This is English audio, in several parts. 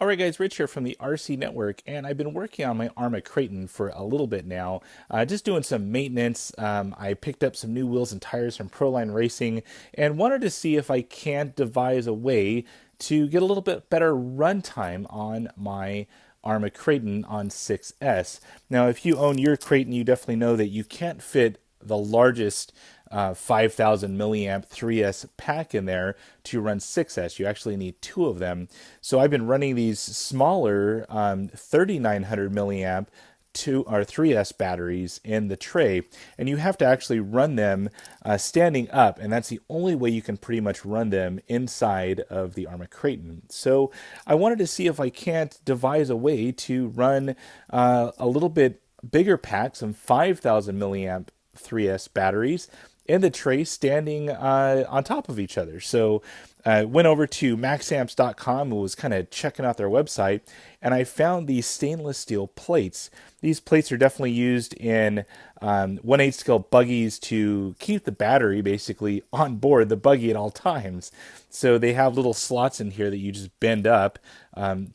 Alright guys, Rich here from the RC Network, and I've been working on my Arrma Kraton for a little bit now, just doing some maintenance. I picked up some new wheels and tires from Proline Racing, and wanted to see if I can't devise a way to get a little bit better runtime on my Arrma Kraton on 6S. Now, if you own your Kraton, you definitely know that you can't fit the largest 5,000 milliamp 3S pack in there to run 6S. You actually need two of them. So I've been running these smaller 3,900 milliamp 3S batteries in the tray, and you have to actually run them standing up, and that's the only way you can pretty much run them inside of the Arrma Kraton. So I wanted to see if I can't devise a way to run a little bit bigger packs, some 5,000 milliamp 3S batteries in the tray standing on top of each other. So I went over to MaxAmps.com and was kind of checking out their website, and I found these stainless steel plates. These plates are definitely used in 1/8 scale buggies to keep the battery basically on board the buggy at all times. So they have little slots in here that you just bend up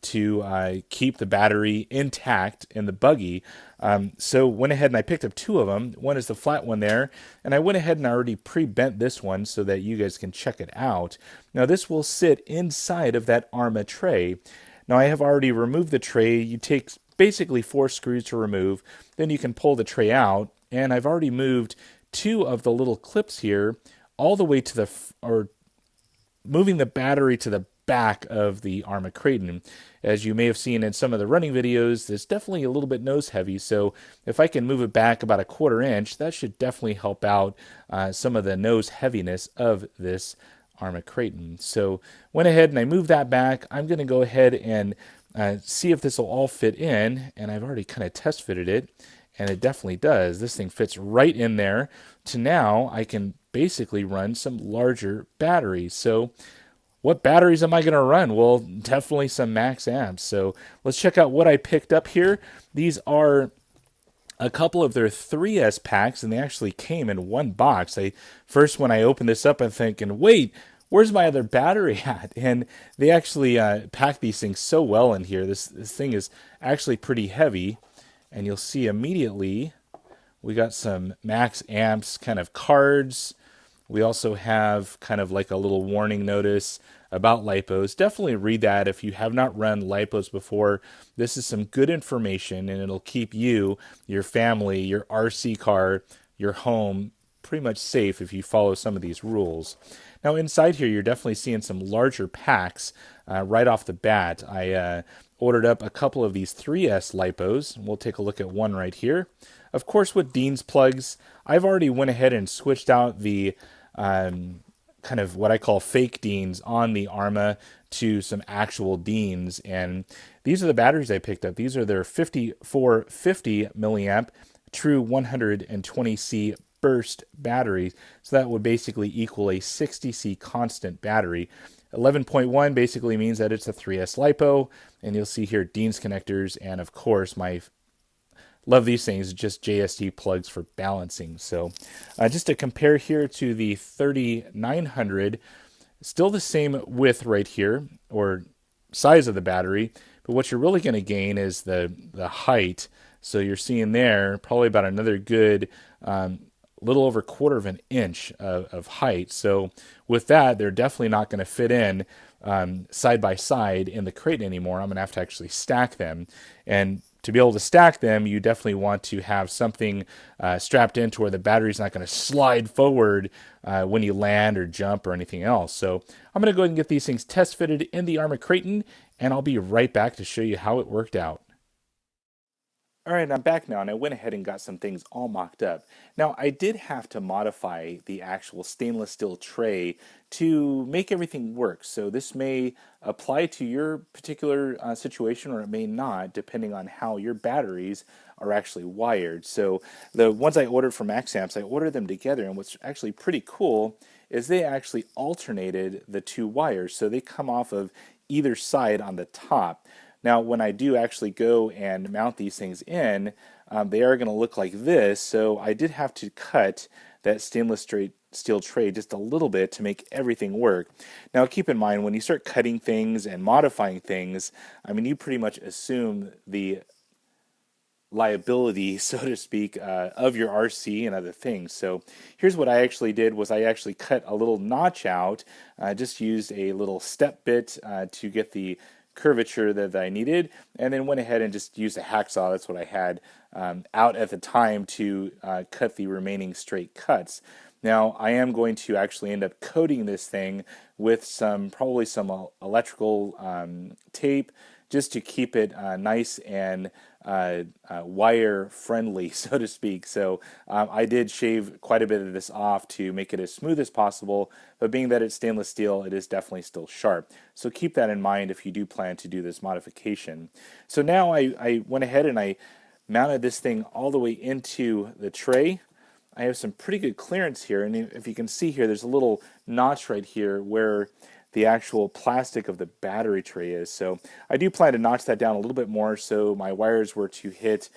to keep the battery intact in the buggy. So went ahead and I picked up two of them. One is the flat one there, and I went ahead and already pre-bent this one so that you guys can check it out. Now this will sit inside of that Arrma tray. Now I have already removed the tray. You take basically 4 screws to remove, then you can pull the tray out, and I've already moved 2 of the little clips here all the way to the, or moving the battery to the back of the Arrma Kraton. As you may have seen in some of the running videos, it's definitely a little bit nose heavy, so if I can move it back about a 1/4 inch, that should definitely help out some of the nose heaviness of this Arrma Kraton. So went ahead and I moved that back. I'm going to go ahead and see if this will all fit in, and I've already kind of test fitted it, and it definitely does. This thing fits right in there. To now I can basically run some larger batteries. So what batteries am I going to run? Well, definitely some MaxAmps. So let's check out what I picked up here. These are a couple of their 3S packs, and they actually came in one box. First, when I opened this up, I'm thinking, wait, where's my other battery at? And they actually pack these things so well in here. This thing is actually pretty heavy, and you'll see immediately we got some MaxAmps kind of cards. We also have kind of like a little warning notice about LiPos. Definitely read that if you have not run LiPos before. This is some good information, and it'll keep you, your family, your RC car, your home pretty much safe if you follow some of these rules. Now inside here, you're definitely seeing some larger packs right off the bat. I ordered up a couple of these 3S LiPos. We'll take a look at one right here. Of course, with Dean's plugs, I've already went ahead and switched out the kind of what I call fake Deans on the Arrma to some actual Deans, and these are the batteries I picked up. These are their 5450 milliamp true 120C burst battery, so that would basically equal a 60C constant battery. 11.1 basically means that it's a 3S LiPo, and you'll see here Dean's connectors, and of course my love these things, just JST plugs for balancing. So just to compare here to the 3900, still the same width right here, or size of the battery, but what you're really going to gain is the height. So you're seeing there probably about another good little over 1/4 of an inch of height. So with that, they're definitely not going to fit in side by side in the Kraton anymore. I'm going to have to actually stack them, and to be able to stack them, you definitely want to have something strapped in to where the battery's not going to slide forward when you land or jump or anything else. So I'm going to go ahead and get these things test fitted in the Arrma Kraton, and I'll be right back to show you how it worked out. Alright, I'm back now, and I went ahead and got some things all mocked up. Now, I did have to modify the actual stainless steel tray to make everything work. So this may apply to your particular situation, or it may not, depending on how your batteries are actually wired. So the ones I ordered from MaxAmps, I ordered them together, and what's actually pretty cool is they actually alternated the 2 wires. So they come off of either side on the top. Now, when I do actually go and mount these things in, they are going to look like this. So I did have to cut that stainless steel tray just a little bit to make everything work. Now keep in mind, when you start cutting things and modifying things, I mean, you pretty much assume the liability, so to speak, of your RC and other things. So here's what I actually did was I actually cut a little notch out, just used a little step bit to get the curvature that I needed, and then went ahead and just used a hacksaw. That's what I had out at the time to cut the remaining straight cuts. Now I am going to actually end up coating this thing with probably some electrical tape, just to keep it nice and wire friendly, so to speak. So I did shave quite a bit of this off to make it as smooth as possible, but being that it's stainless steel, it is definitely still sharp. So keep that in mind if you do plan to do this modification. So now I went ahead and I mounted this thing all the way into the tray. I have some pretty good clearance here, and if you can see here, there's a little notch right here where the actual plastic of the battery tray is. So I do plan to notch that down a little bit more so my wires were to hit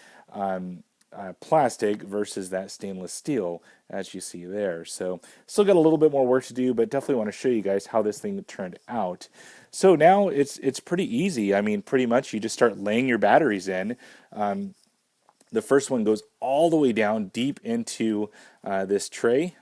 plastic versus that stainless steel, as you see there. So still got a little bit more work to do, but definitely want to show you guys how this thing turned out. So now it's pretty easy. I mean, pretty much you just start laying your batteries in. The first one goes all the way down deep into this tray,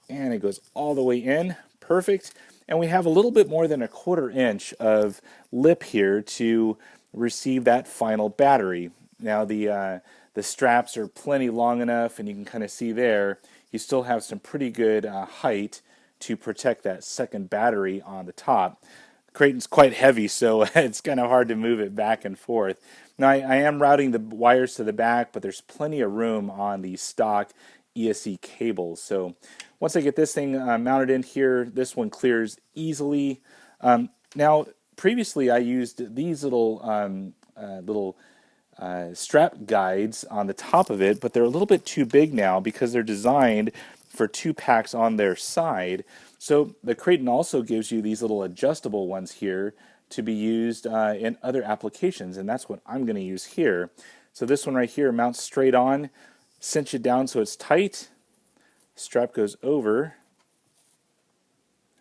and it goes all the way in. Perfect. And we have a little bit more than 1/4 inch of lip here to receive that final battery. Now the straps are plenty long enough, and you can kind of see there you still have some pretty good height to protect that second battery on the top. Kraton's quite heavy, so it's kind of hard to move it back and forth. Now I am routing the wires to the back, but there's plenty of room on the stock ESC cables. So once I get this thing mounted in here, this one clears easily. Now previously I used these little strap guides on the top of it, but they're a little bit too big now because they're designed for 2 packs on their side. So the Kraton also gives you these little adjustable ones here to be used in other applications, and that's what I'm going to use here. So this one right here mounts straight on, cinch it down so it's tight, strap goes over,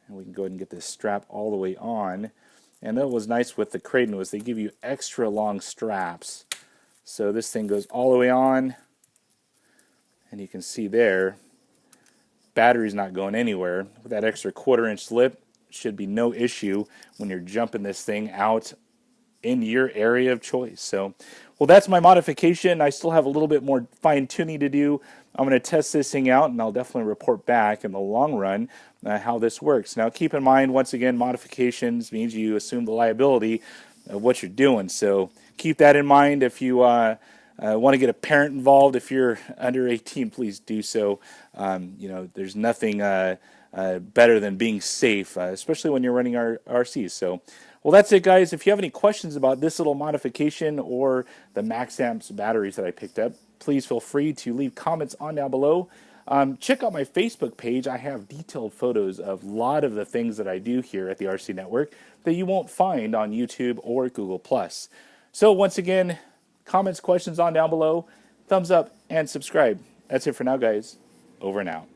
and we can go ahead and get this strap all the way on. And that was nice with the Kraton was they give you extra long straps. So this thing goes all the way on, and you can see there, battery's not going anywhere. With that extra 1/4 inch lip, should be no issue when you're jumping this thing out in your area of choice. So, well, that's my modification. I still have a little bit more fine tuning to do. I'm going to test this thing out, and I'll definitely report back in the long run how this works. Now, keep in mind, once again, modifications means you assume the liability of what you're doing. So keep that in mind. If you want to get a parent involved, if you're under 18, please do so. There's nothing better than being safe, especially when you're running our RCs. So, well, that's it, guys. If you have any questions about this little modification or the MaxAmps batteries that I picked up, please feel free to leave comments on down below. Check out my Facebook page. I have detailed photos of a lot of the things that I do here at the RC Network that you won't find on YouTube or Google+. So once again, comments, questions on down below, thumbs up, and subscribe. That's it for now, guys. Over and out.